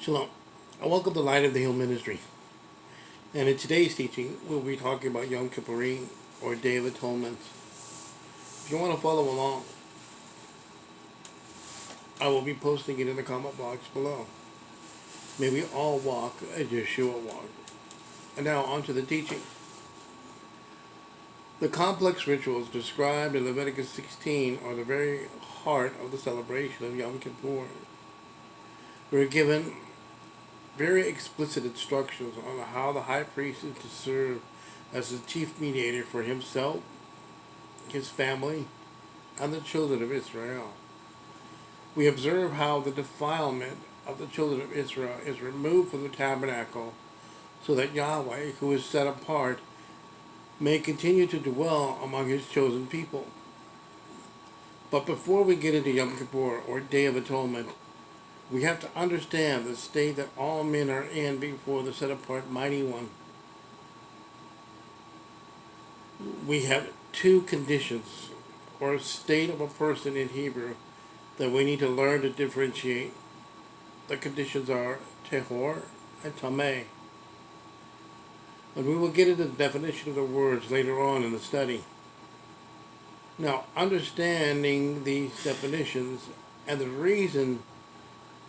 Shalom. I welcome the Light of the Hill Ministry. And in today's teaching, we'll be talking about Yom Kippurim, or Day of Atonement. If you want to follow along, I will be posting it in the comment box below. May we all walk as Yeshua walked. And now on to the teaching. The complex rituals described in Leviticus 16 are the very heart of the celebration of Yom Kippur. We are given very explicit instructions on how the high priest is to serve as the chief mediator for himself, his family, and the children of Israel. We observe how the defilement of the children of Israel is removed from the tabernacle so that Yahweh, who is set apart, may continue to dwell among his chosen people. But before we get into Yom Kippur, or Day of Atonement, we have to understand the state that all men are in before the set-apart Mighty One. We have two conditions, or a state of a person in Hebrew, that we need to learn to differentiate. The conditions are Tehor and Tameh. And we will get into the definition of the words later on in the study. Now, understanding these definitions and the reason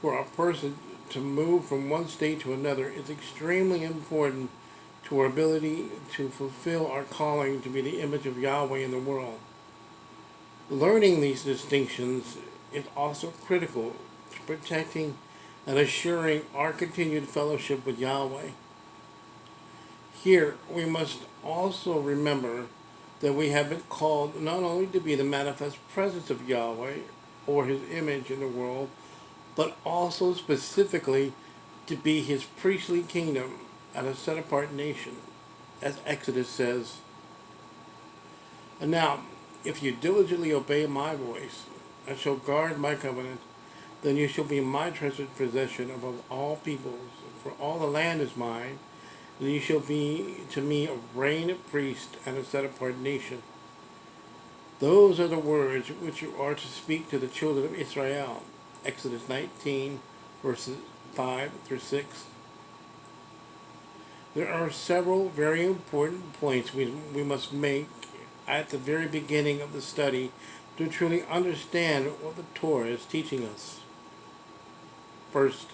for a person to move from one state to another is extremely important to our ability to fulfill our calling to be the image of Yahweh in the world. Learning these distinctions is also critical to protecting and assuring our continued fellowship with Yahweh. Here, we must also remember that we have been called not only to be the manifest presence of Yahweh or his image in the world, but also specifically to be his priestly kingdom and a set-apart nation, as Exodus says. And now, if you diligently obey my voice and shall guard my covenant, then you shall be my treasured possession above all peoples, for all the land is mine, and you shall be to me a reign of priests and a set-apart nation. Those are the words which you are to speak to the children of Israel. Exodus 19, verses 5 through 6. There are several very important points we must make at the very beginning of the study to truly understand what the Torah is teaching us. First,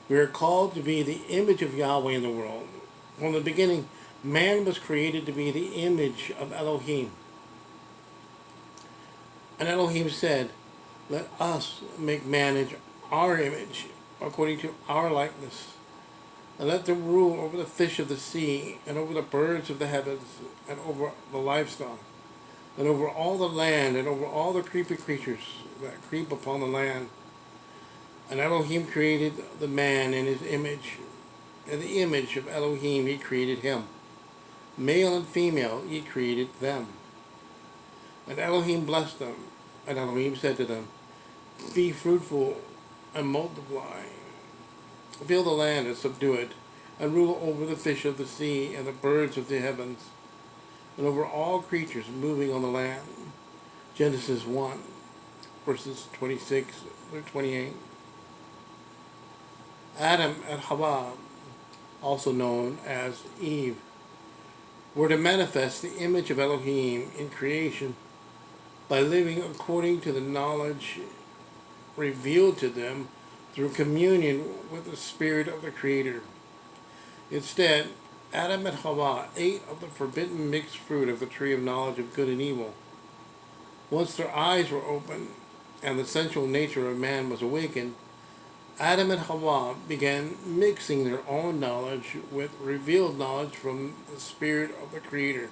we are called to be the image of Yahweh in the world. From the beginning, man was created to be the image of Elohim. And Elohim said, "Let us make man in our image, according to our likeness, and let them rule over the fish of the sea, and over the birds of the heavens, and over the livestock, and over all the land, and over all the creeping creatures that creep upon the land." And Elohim created the man in his image. In the image of Elohim he created him. Male and female he created them. And Elohim blessed them. And Elohim said to them, "Be fruitful and multiply. Fill the land and subdue it, and rule over the fish of the sea and the birds of the heavens, and over all creatures moving on the land." Genesis 1, verses 26 through 28. Adam and Hawa, also known as Eve, were to manifest the image of Elohim in creation by living according to the knowledge revealed to them through communion with the Spirit of the Creator. Instead, Adam and Hawa ate of the forbidden mixed fruit of the tree of knowledge of good and evil. Once their eyes were opened and the sensual nature of man was awakened, Adam and Hawa began mixing their own knowledge with revealed knowledge from the Spirit of the Creator.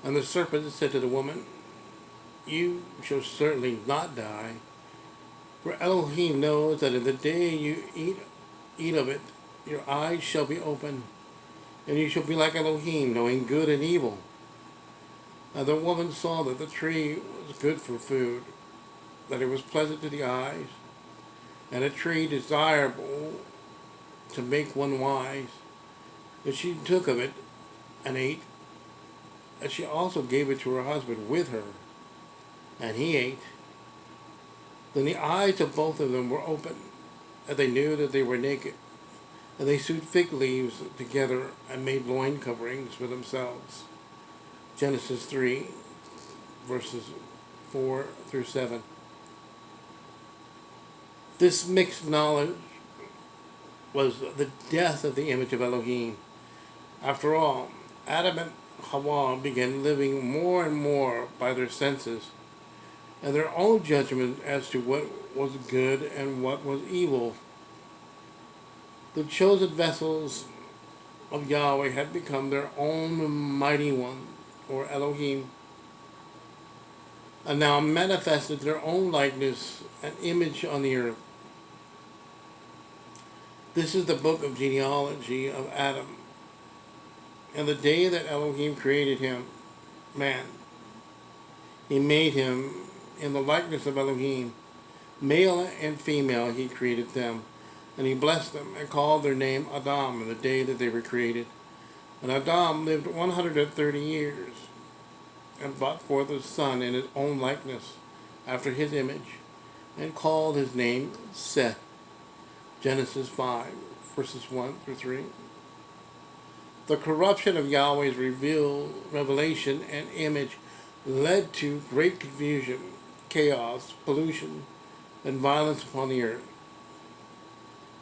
And the serpent said to the woman, "You shall certainly not die, for Elohim knows that in the day you eat of it, your eyes shall be opened, and you shall be like Elohim, knowing good and evil." And the woman saw that the tree was good for food, that it was pleasant to the eyes, and a tree desirable to make one wise. And she took of it and ate, and she also gave it to her husband with her, and he ate. Then the eyes of both of them were opened, and they knew that they were naked. And they sewed fig leaves together and made loin coverings for themselves. Genesis 3, verses 4 through 7. This mixed knowledge was the death of the image of Elohim. After all, Adam and Hawa began living more and more by their senses and their own judgment as to what was good and what was evil. The chosen vessels of Yahweh had become their own mighty one, or Elohim, and now manifested their own likeness and image on the earth. This is the book of genealogy of Adam. And the day that Elohim created him, man, he made him in the likeness of Elohim. Male and female he created them. And he blessed them and called their name Adam in the day that they were created. And Adam lived 130 years and brought forth a son in his own likeness, after his image, and called his name Seth. Genesis 5, verses 1 through 3. The corruption of Yahweh's revelation and image led to great confusion, chaos, pollution, and violence upon the earth.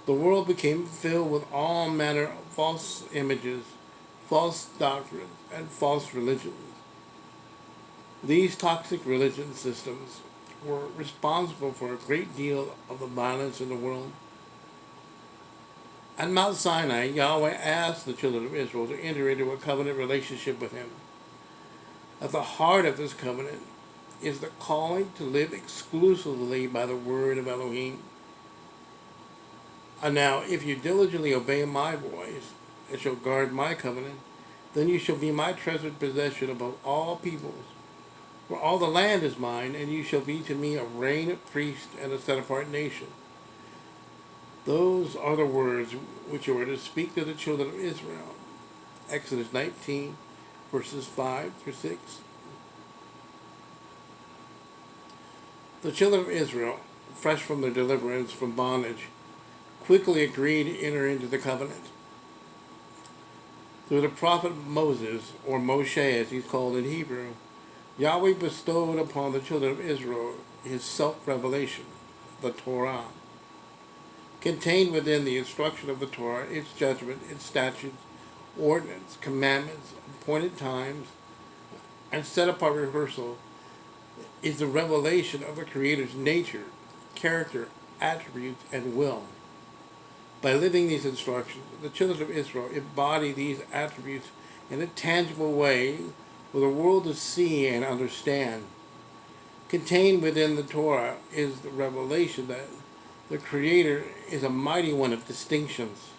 The world became filled with all manner of false images, false doctrines, and false religions. These toxic religion systems were responsible for a great deal of the violence in the world. At Mount Sinai, Yahweh asked the children of Israel to enter into a covenant relationship with him. At the heart of this covenant is the calling to live exclusively by the word of Elohim. And now, if you diligently obey my voice and shall guard my covenant, then you shall be my treasured possession above all peoples. For all the land is mine, and you shall be to me a reign of priests and a set-apart nation. Those are the words which you are to speak to the children of Israel. Exodus 19, verses 5 through 6. The children of Israel, fresh from their deliverance from bondage, quickly agreed to enter into the covenant. Through the prophet Moses, or Moshe as he's called in Hebrew, Yahweh bestowed upon the children of Israel his self-revelation, the Torah. Contained within the instruction of the Torah, its judgment, its statutes, ordinance, commandments, appointed times, and set-apart rehearsal, is the revelation of the Creator's nature, character, attributes, and will. By living these instructions, the children of Israel embody these attributes in a tangible way for the world to see and understand. Contained within the Torah is the revelation that the Creator is a mighty one of distinctions.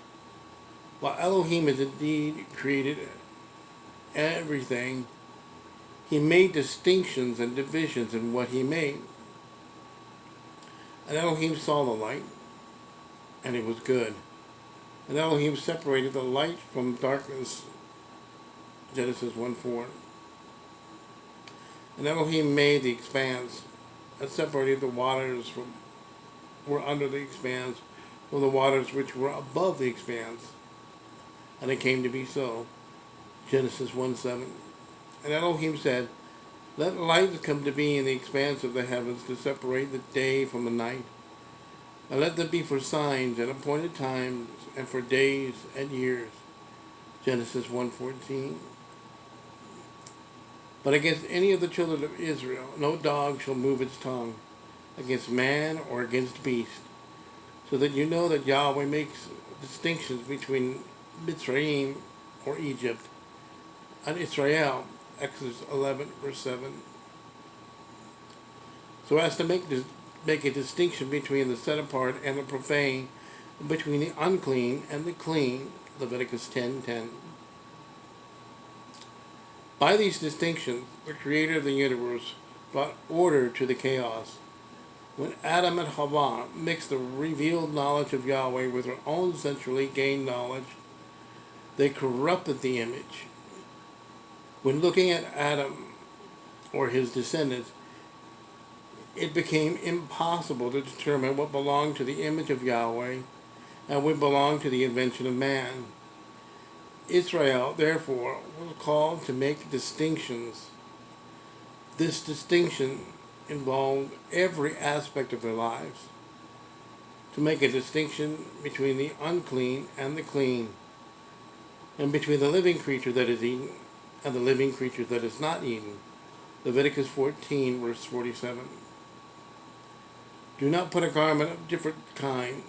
While Elohim has indeed created everything, he made distinctions and divisions in what he made. And Elohim saw the light, and it was good. And Elohim separated the light from darkness. Genesis 1:4. And Elohim made the expanse, and separated the waters from were under the expanse from the waters which were above the expanse. And it came to be so. Genesis 1:7. And Elohim said, "Let lights come to be in the expanse of the heavens to separate the day from the night. And let them be for signs and appointed times and for days and years." Genesis 1:14. But against any of the children of Israel no dog shall move its tongue, against man or against beast, so that you know that Yahweh makes distinctions between Mitzrayim, or Egypt, and Israel, Exodus 11, verse 7, so as to make a distinction between the set-apart and the profane, between the unclean and the clean, Leviticus 10:10. By these distinctions, the Creator of the universe brought order to the chaos. When Adam and Hawa mixed the revealed knowledge of Yahweh with their own sensually gained knowledge, they corrupted the image. When looking at Adam or his descendants, it became impossible to determine what belonged to the image of Yahweh and what belonged to the invention of man. Israel, therefore, was called to make distinctions. This distinction involved every aspect of their lives. To make a distinction between the unclean and the clean, and between the living creature that is eaten and the living creature that is not eaten. Leviticus 14, verse 47. Do not put a garment of different kind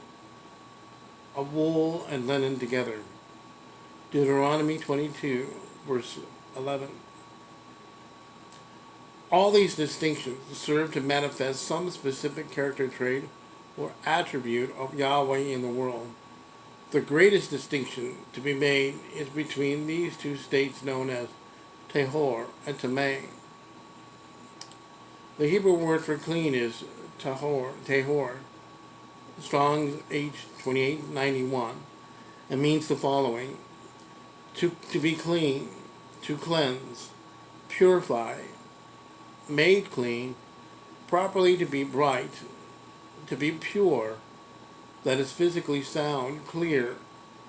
of wool and linen together. Deuteronomy 22, verse 11. All these distinctions serve to manifest some specific character trait or attribute of Yahweh in the world. The greatest distinction to be made is between these two states known as Tehor and Tameh. The Hebrew word for clean is Tehor, Strong's H2891, and means the following: to be clean, to cleanse, purify, made clean, properly to be bright, to be pure, that is physically sound, clear,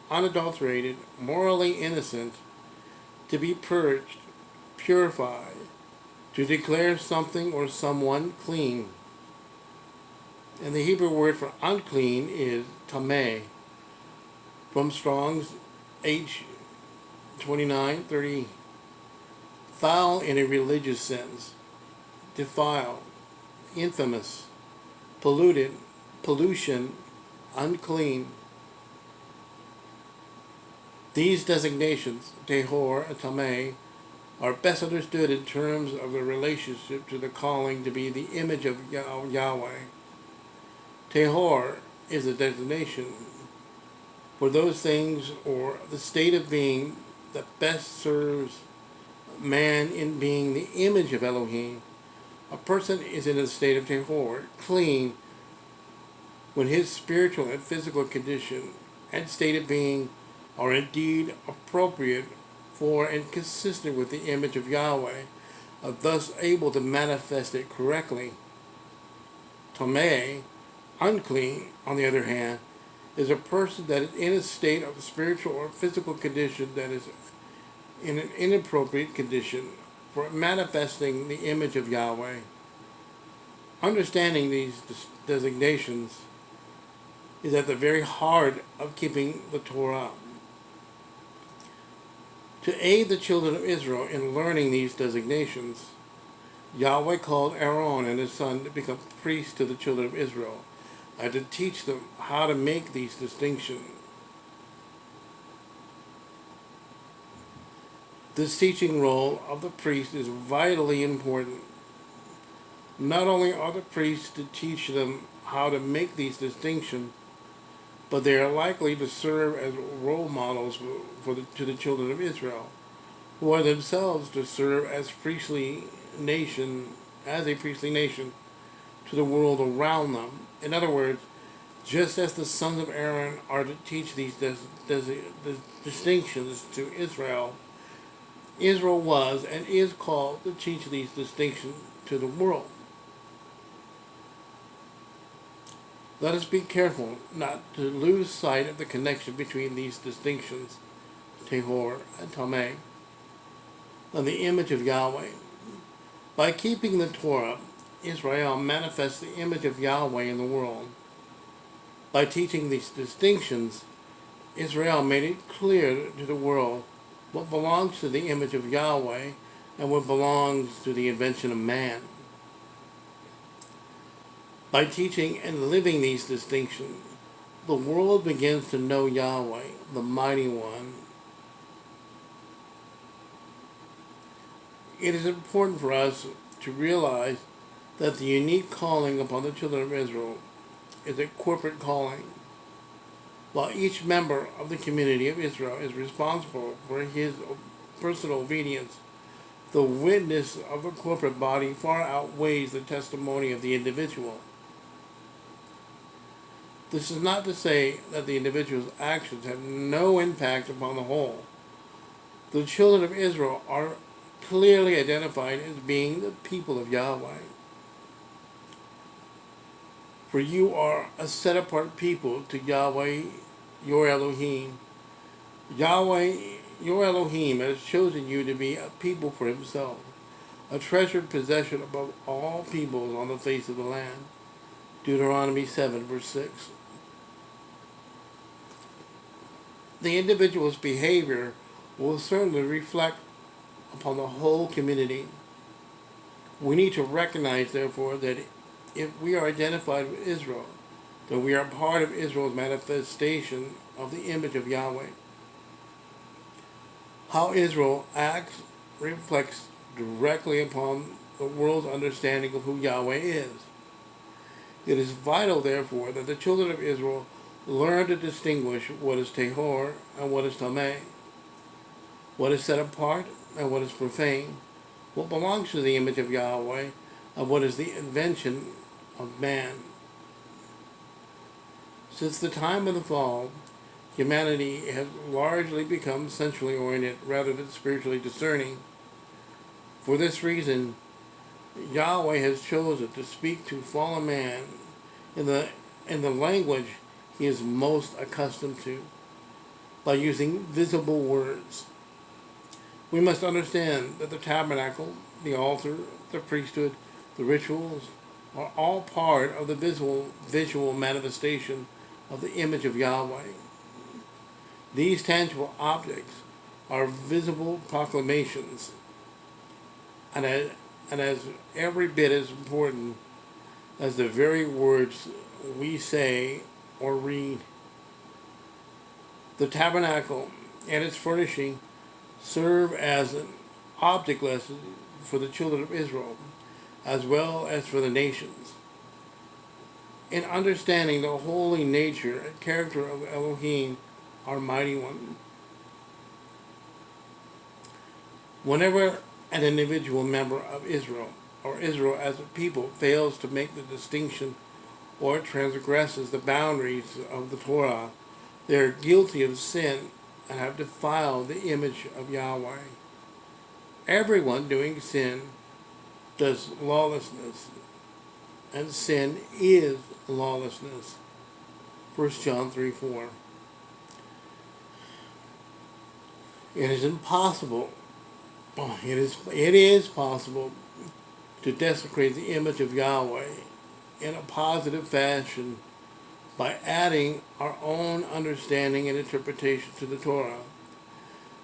unadulterated, morally innocent, to be purged, purified, to declare something or someone clean. And the Hebrew word for unclean is tameh, from Strong's H2930, foul in a religious sense, defiled, infamous, polluted, pollution, unclean. These designations, Tehor and Tameh, are best understood in terms of the relationship to the calling to be the image of Yahweh. Tehor is a designation for those things or the state of being that best serves man in being the image of Elohim. A person is in a state of Tehor, clean, when his spiritual and physical condition and state of being are indeed appropriate for and consistent with the image of Yahweh, are thus able to manifest it correctly. Tameh, unclean, on the other hand, is a person that is in a state of spiritual or physical condition that is in an inappropriate condition for manifesting the image of Yahweh. Understanding these designations is at the very heart of keeping the Torah. To aid the children of Israel in learning these designations, Yahweh called Aaron and his son to become priests to the children of Israel and to teach them how to make these distinctions. This teaching role of the priest is vitally important. Not only are the priests to teach them how to make these distinctions, but they are likely to serve as role models to the children of Israel, who are themselves to serve as a priestly nation to the world around them. In other words, just as the sons of Aaron are to teach these distinctions to Israel, Israel was and is called to teach these distinctions to the world. Let us be careful not to lose sight of the connection between these distinctions, Tehor and Tameh, and the image of Yahweh. By keeping the Torah, Israel manifests the image of Yahweh in the world. By teaching these distinctions, Israel made it clear to the world what belongs to the image of Yahweh and what belongs to the invention of man. By teaching and living these distinctions, the world begins to know Yahweh, the Mighty One. It is important for us to realize that the unique calling upon the children of Israel is a corporate calling. While each member of the community of Israel is responsible for his personal obedience, the witness of the corporate body far outweighs the testimony of the individual. This is not to say that the individual's actions have no impact upon the whole. The children of Israel are clearly identified as being the people of Yahweh. For you are a set-apart people to Yahweh, your Elohim. Yahweh, your Elohim, has chosen you to be a people for himself, a treasured possession above all peoples on the face of the land. Deuteronomy 7, verse 6. The individual's behavior will certainly reflect upon the whole community. We need to recognize, therefore, that if we are identified with Israel, that we are part of Israel's manifestation of the image of Yahweh. How Israel acts reflects directly upon the world's understanding of who Yahweh is. It is vital, therefore, that the children of Israel learn to distinguish what is Tehor and what is Tameh, what is set apart and what is profane, what belongs to the image of Yahweh and what is the invention of man. Since the time of the fall, humanity has largely become sensually oriented rather than spiritually discerning. For this reason, Yahweh has chosen to speak to fallen man in the language he is most accustomed to, by using visible words. We must understand that the tabernacle, the altar, the priesthood, the rituals are all part of the visual manifestation of the image of Yahweh. These tangible objects are visible proclamations, and as every bit as important as the very words we say or read. The tabernacle and its furnishing serve as an object lesson for the children of Israel, as well as for the nations. In understanding the holy nature and character of Elohim, our mighty one, whenever an individual member of Israel, or Israel as a people, fails to make the distinction or transgresses the boundaries of the Torah, they are guilty of sin and have defiled the image of Yahweh. Everyone doing sin does lawlessness, and sin is lawlessness. 1 John 3:4. It is possible to desecrate the image of Yahweh in a positive fashion by adding our own understanding and interpretation to the Torah,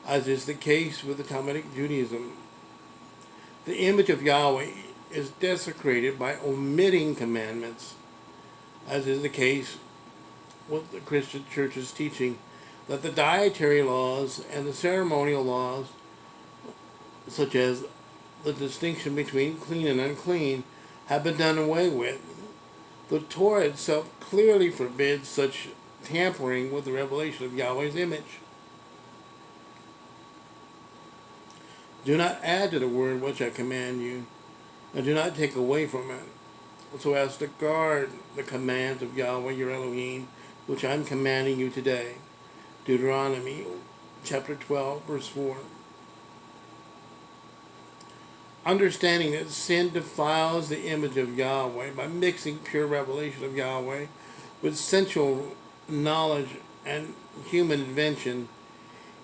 as is the case with the Talmudic Judaism. The image of Yahweh is desecrated by omitting commandments, as is the case with the Christian Church's teaching that the dietary laws and the ceremonial laws, such as the distinction between clean and unclean, have been done away with. The Torah itself clearly forbids such tampering with the revelation of Yahweh's image. Do not add to the word which I command you, and do not take away from it, so as to guard the commands of Yahweh your Elohim, which I am commanding you today. Deuteronomy chapter 12, verse 4. Understanding that sin defiles the image of Yahweh by mixing pure revelation of Yahweh with sensual knowledge and human invention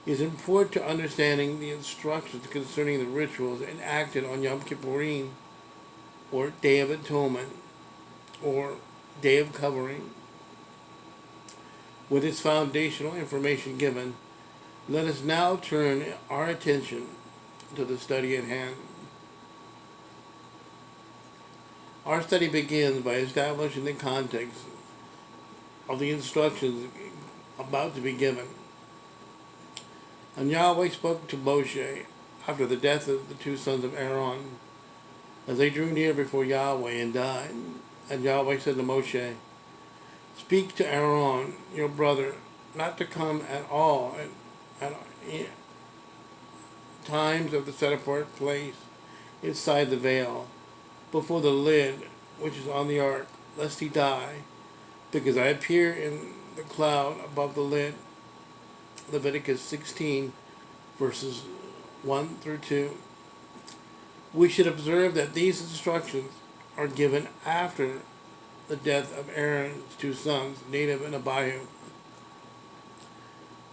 is important to understanding the instructions concerning the rituals enacted on Yom Kippurim, or Day of Atonement, or Day of Covering. With its foundational information given, let us now turn our attention to the study at hand. Our study begins by establishing the context of the instructions about to be given. And Yahweh spoke to Moshe after the death of the two sons of Aaron, as they drew near before Yahweh and died. And Yahweh said to Moshe, "Speak to Aaron, your brother, not to come at all at times of the set-apart place inside the veil, before the lid which is on the ark, lest he die, because I appear in the cloud above the lid." Leviticus 16, verses 1 through 2. We should observe that these instructions are given after the death of Aaron's two sons, Nadab and Abihu.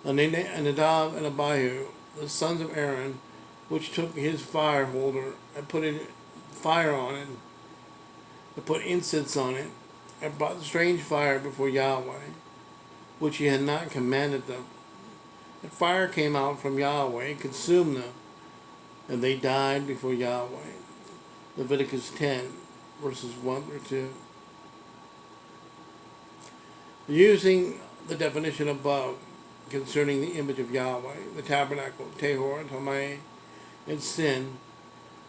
And Nadab and Abihu, the sons of Aaron, which took his fire holder and put fire on it, and put incense on it, and brought strange fire before Yahweh, which he had not commanded them. And fire came out from Yahweh and consumed them, and they died before Yahweh. Leviticus 10, verses 1 through 2. Using the definition above concerning the image of Yahweh, the tabernacle, Tehor, Tamai, and sin,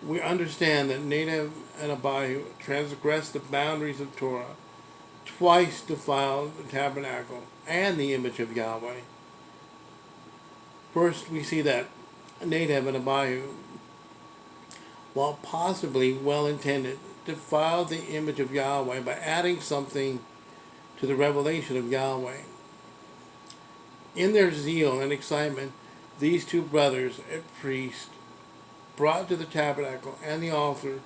we understand that Nadab and Abihu transgressed the boundaries of Torah, twice defiled the tabernacle and the image of Yahweh. First, we see that Nadab and Abihu, while possibly well-intended, defiled the image of Yahweh by adding something to the revelation of Yahweh. In their zeal and excitement, these two brothers and priests brought to the tabernacle and the altar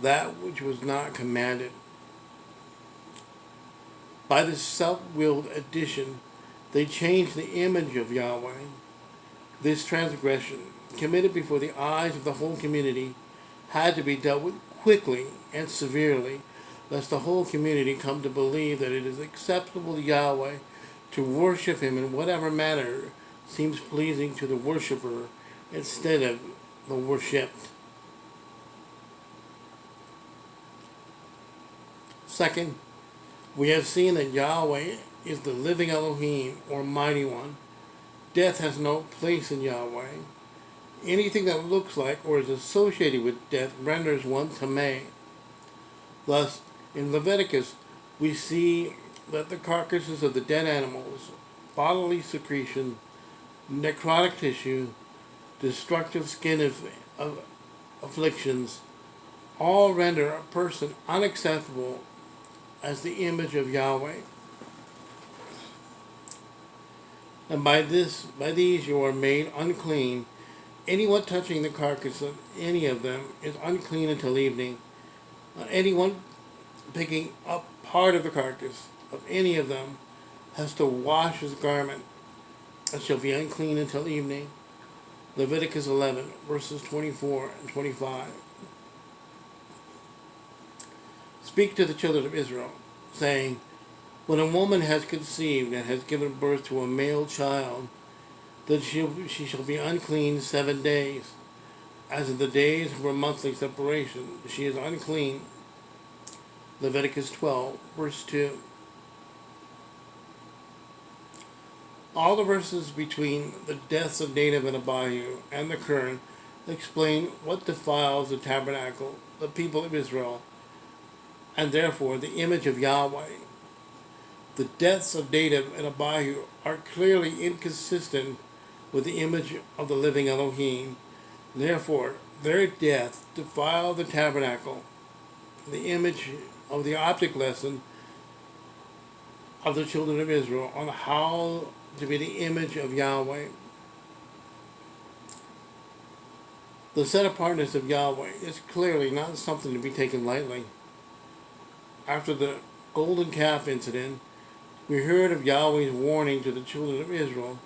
that which was not commanded. By this self-willed addition, they changed the image of Yahweh. This transgression, committed before the eyes of the whole community, had to be dealt with quickly and severely, lest the whole community come to believe that it is acceptable to Yahweh to worship him in whatever manner seems pleasing to the worshiper instead of the worshipped. Second, we have seen that Yahweh is the living Elohim, or mighty one. Death has no place in Yahweh. Anything that looks like or is associated with death renders one tameh. Thus, in Leviticus, we see that the carcasses of the dead animals, bodily secretion, necrotic tissue, destructive skin of afflictions, all render a person unacceptable as the image of Yahweh. And by these you are made unclean. Anyone touching the carcass of any of them is unclean until evening. Anyone picking up part of the carcass of any of them has to wash his garment and shall be unclean until evening. Leviticus 11, verses 24 and 25. Speak to the children of Israel, saying, when a woman has conceived and has given birth to a male child, then she shall be unclean 7 days. As in the days of her monthly separation, she is unclean. Leviticus 12, verse 2. All the verses between the deaths of Nadab and Abihu and the current explain what defiles the tabernacle, the people of Israel, and therefore the image of Yahweh. The deaths of Nadab and Abihu are clearly inconsistent with the image of the living Elohim. Therefore, their death defiled the tabernacle, the image of the object lesson of the children of Israel on how to be the image of Yahweh. The set-apartness of Yahweh is clearly not something to be taken lightly. After the golden calf incident, we heard of Yahweh's warning to the children of Israel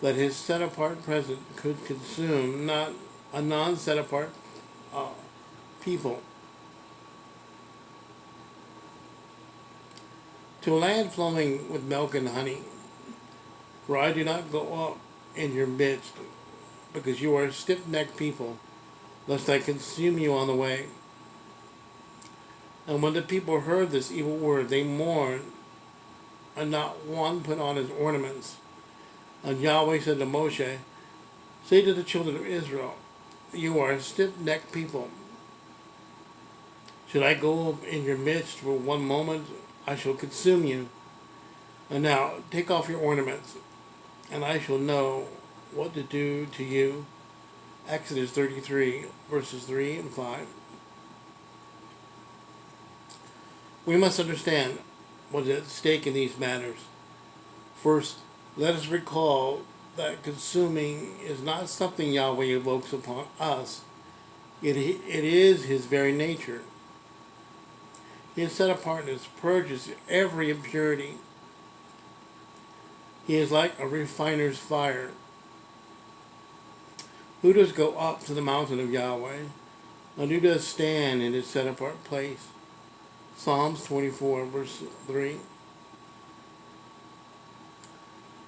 that his set-apart presence could consume not a non-set-apart people. To a land flowing with milk and honey, for I do not go up in your midst, because you are a stiff-necked people, lest I consume you on the way. And when the people heard this evil word, they mourned, and not one put on his ornaments. And Yahweh said to Moshe, say to the children of Israel, you are a stiff-necked people. Should I go up in your midst for 1 moment, I shall consume you. And now take off your ornaments, and I shall know what to do to you. Exodus 33, verses 3 and 5. We must understand what is at stake in these matters. First, let us recall that consuming is not something Yahweh evokes upon us. It is his very nature. His set apartness purges every impurity. He is like a refiner's fire. Who does go up to the mountain of Yahweh? And who does stand in his set apart place? Psalms 24, verse 3.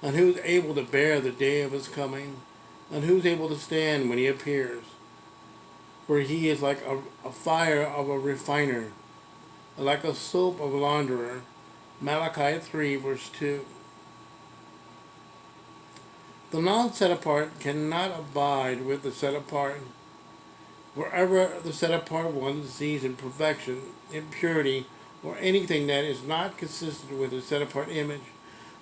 And who is able to bear the day of his coming? And who is able to stand when he appears? For he is like a fire of a refiner, like a soap of a launderer. Malachi 3, verse 2. The non-set apart cannot abide with the set apart. Wherever the set apart one sees imperfection, impurity, or anything that is not consistent with the set apart image,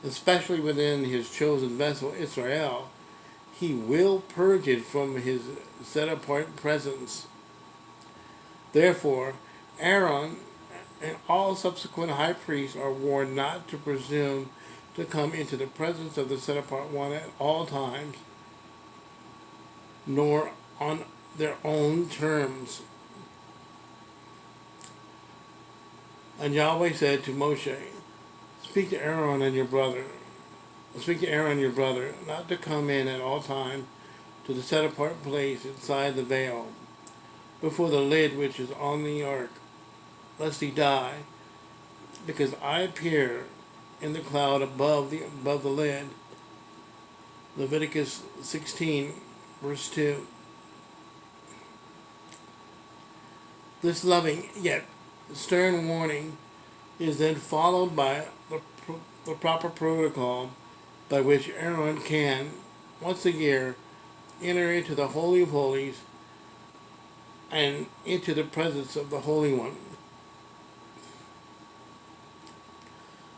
especially within his chosen vessel Israel, he will purge it from his set apart presence. Therefore, Aaron and all subsequent high priests are warned not to presume to come into the presence of the set apart one at all times, nor on their own terms. And Yahweh said to Moshe, Speak to Aaron your brother, not to come in at all times to the set apart place inside the veil, before the lid which is on the ark, lest he die, because I appear in the cloud above the lid. Leviticus 16, verse 2. This loving yet stern warning is then followed by the proper protocol by which Aaron can, once a year, enter into the Holy of Holies and into the presence of the Holy One.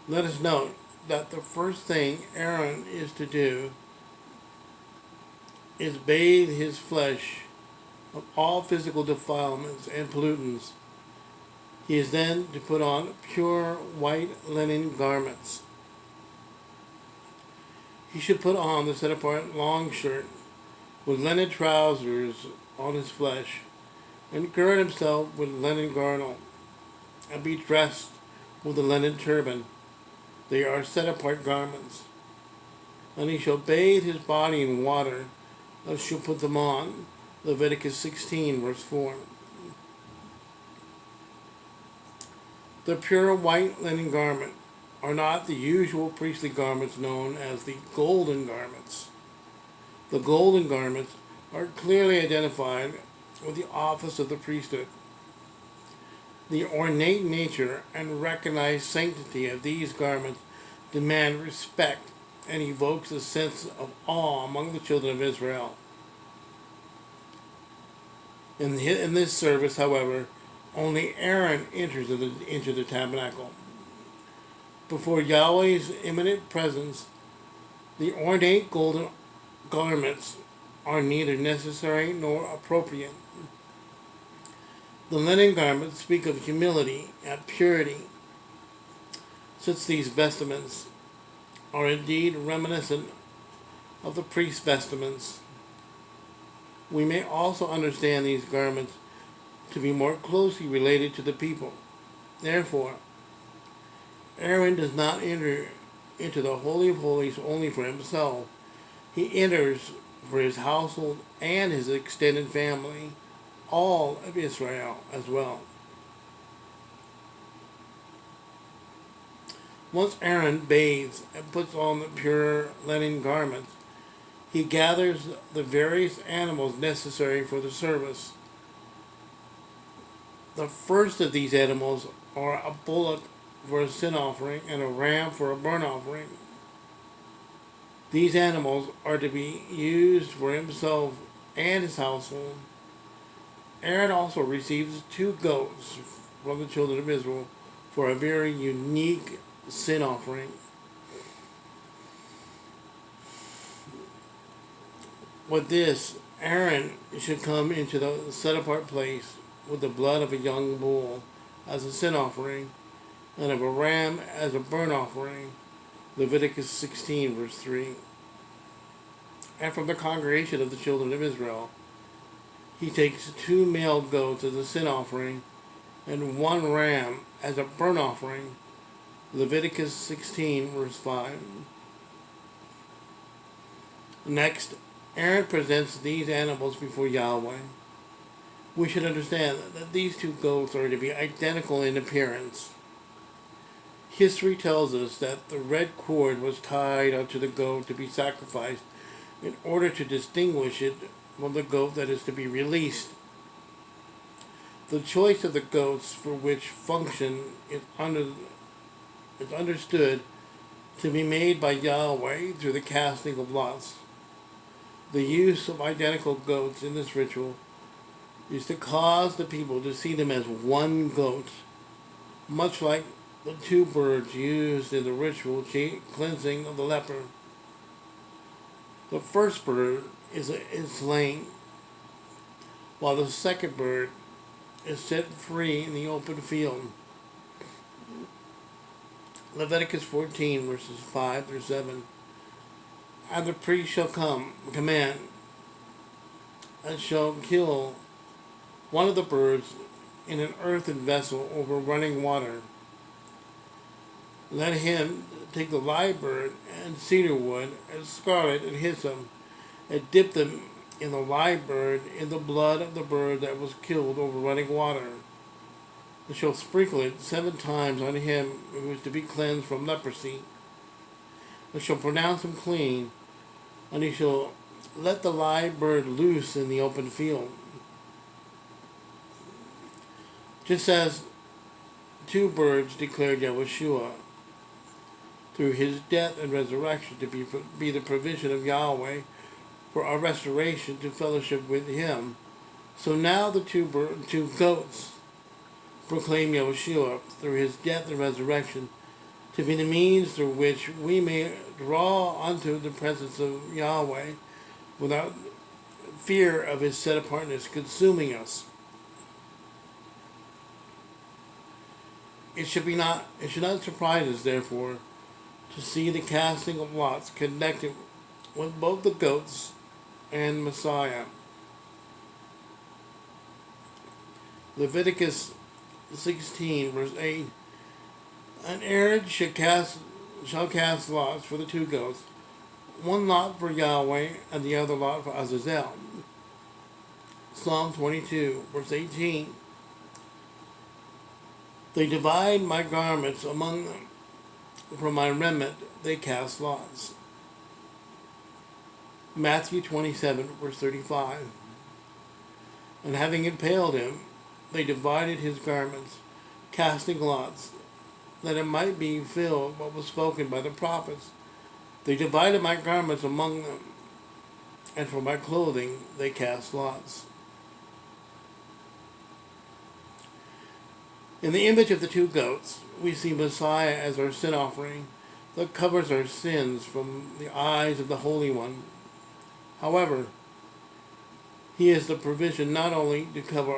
Let us note that the first thing Aaron is to do is bathe his flesh of all physical defilements and pollutants. He is then to put on pure white linen garments. He should put on the set-apart long shirt with linen trousers on his flesh, and gird himself with linen girdle, and be dressed with a linen turban. They are set-apart garments. And he shall bathe his body in water, and shall put them on. Leviticus 16, verse 4. The pure white linen garment are not the usual priestly garments known as the golden garments. The golden garments are clearly identified with the office of the priesthood. The ornate nature and recognized sanctity of these garments demand respect and evokes a sense of awe among the children of Israel. In this service, however, only Aaron enters into the tabernacle. Before Yahweh's imminent presence, the ornate golden garments are neither necessary nor appropriate. The linen garments speak of humility and purity. Since these vestments are indeed reminiscent of the priest's vestments, we may also understand these garments to be more closely related to the people. Therefore, Aaron does not enter into the Holy of Holies only for himself. He enters for his household and his extended family, all of Israel as well. Once Aaron bathes and puts on the pure linen garments, he gathers the various animals necessary for the service. The first of these animals are a bullock for a sin offering and a ram for a burnt offering. These animals are to be used for himself and his household. Aaron also receives 2 goats from the children of Israel for a very unique sin offering. With this, Aaron should come into the set-apart place with the blood of a young bull as a sin offering, and of a ram as a burnt offering. Leviticus 16, verse 3. And from the congregation of the children of Israel, he takes 2 male goats as a sin offering, and 1 ram as a burnt offering. Leviticus 16, verse 5. Next, Aaron presents these animals before Yahweh. We should understand that these 2 goats are to be identical in appearance. History tells us that the red cord was tied onto the goat to be sacrificed in order to distinguish it from the goat that is to be released. The choice of the goats for which function is understood to be made by Yahweh through the casting of lots. The use of identical goats in this ritual is to cause the people to see them as one goat, much like the 2 birds used in the ritual cleansing of the leper. The first bird is slain, while the second bird is set free in the open field. Leviticus 14, verses 5 through 7. And the priest shall command, and shall kill one of the birds in an earthen vessel over running water. Let him take the live bird and cedar wood and scarlet and hyssop, and dip them in the live bird in the blood of the bird that was killed over running water. And shall sprinkle it 7 times on him who is to be cleansed from leprosy, and shall pronounce him clean, and he shall let the live bird loose in the open field. Just as 2 birds declared Yahushua through his death and resurrection to be the provision of Yahweh for our restoration to fellowship with him, so now the 2 goats proclaim Yahushua through his death and resurrection to be the means through which we may draw unto the presence of Yahweh without fear of his set-apartness consuming us. It should not surprise us, therefore, to see the casting of lots connected with both the goats and Messiah. Leviticus 16, verse 8. And Aaron shall cast lots for the 2 goats, 1 lot for Yahweh and the other lot for Azazel. Psalm 22, verse 18. They divide my garments among them. From my remnant they cast lots. Matthew 27, verse 35. And having impaled him, they divided his garments, casting lots, that it might be filled what was spoken by the prophets. They divided my garments among them, and for my clothing they cast lots. In the image of the 2 goats, we see Messiah as our sin offering that covers our sins from the eyes of the Holy One. However, he is the provision not only to cover